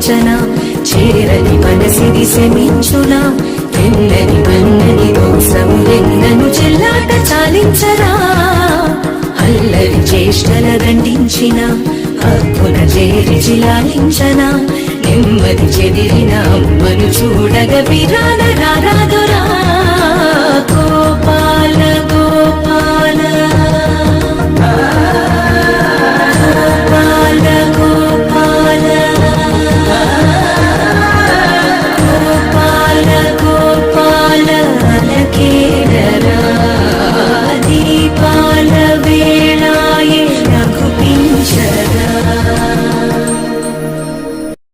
క్షమించనా చేరని మనసిది శమించునా ఎన్నని మన్నని దోషములెన్నను చెల్లాట చాలించరా అల్లరి చేష్టల దండించిన హక్కున చేరి చిలాలించనా నెమ్మది చెదిరిన అమ్మను చూడగ విరాన రారాదురా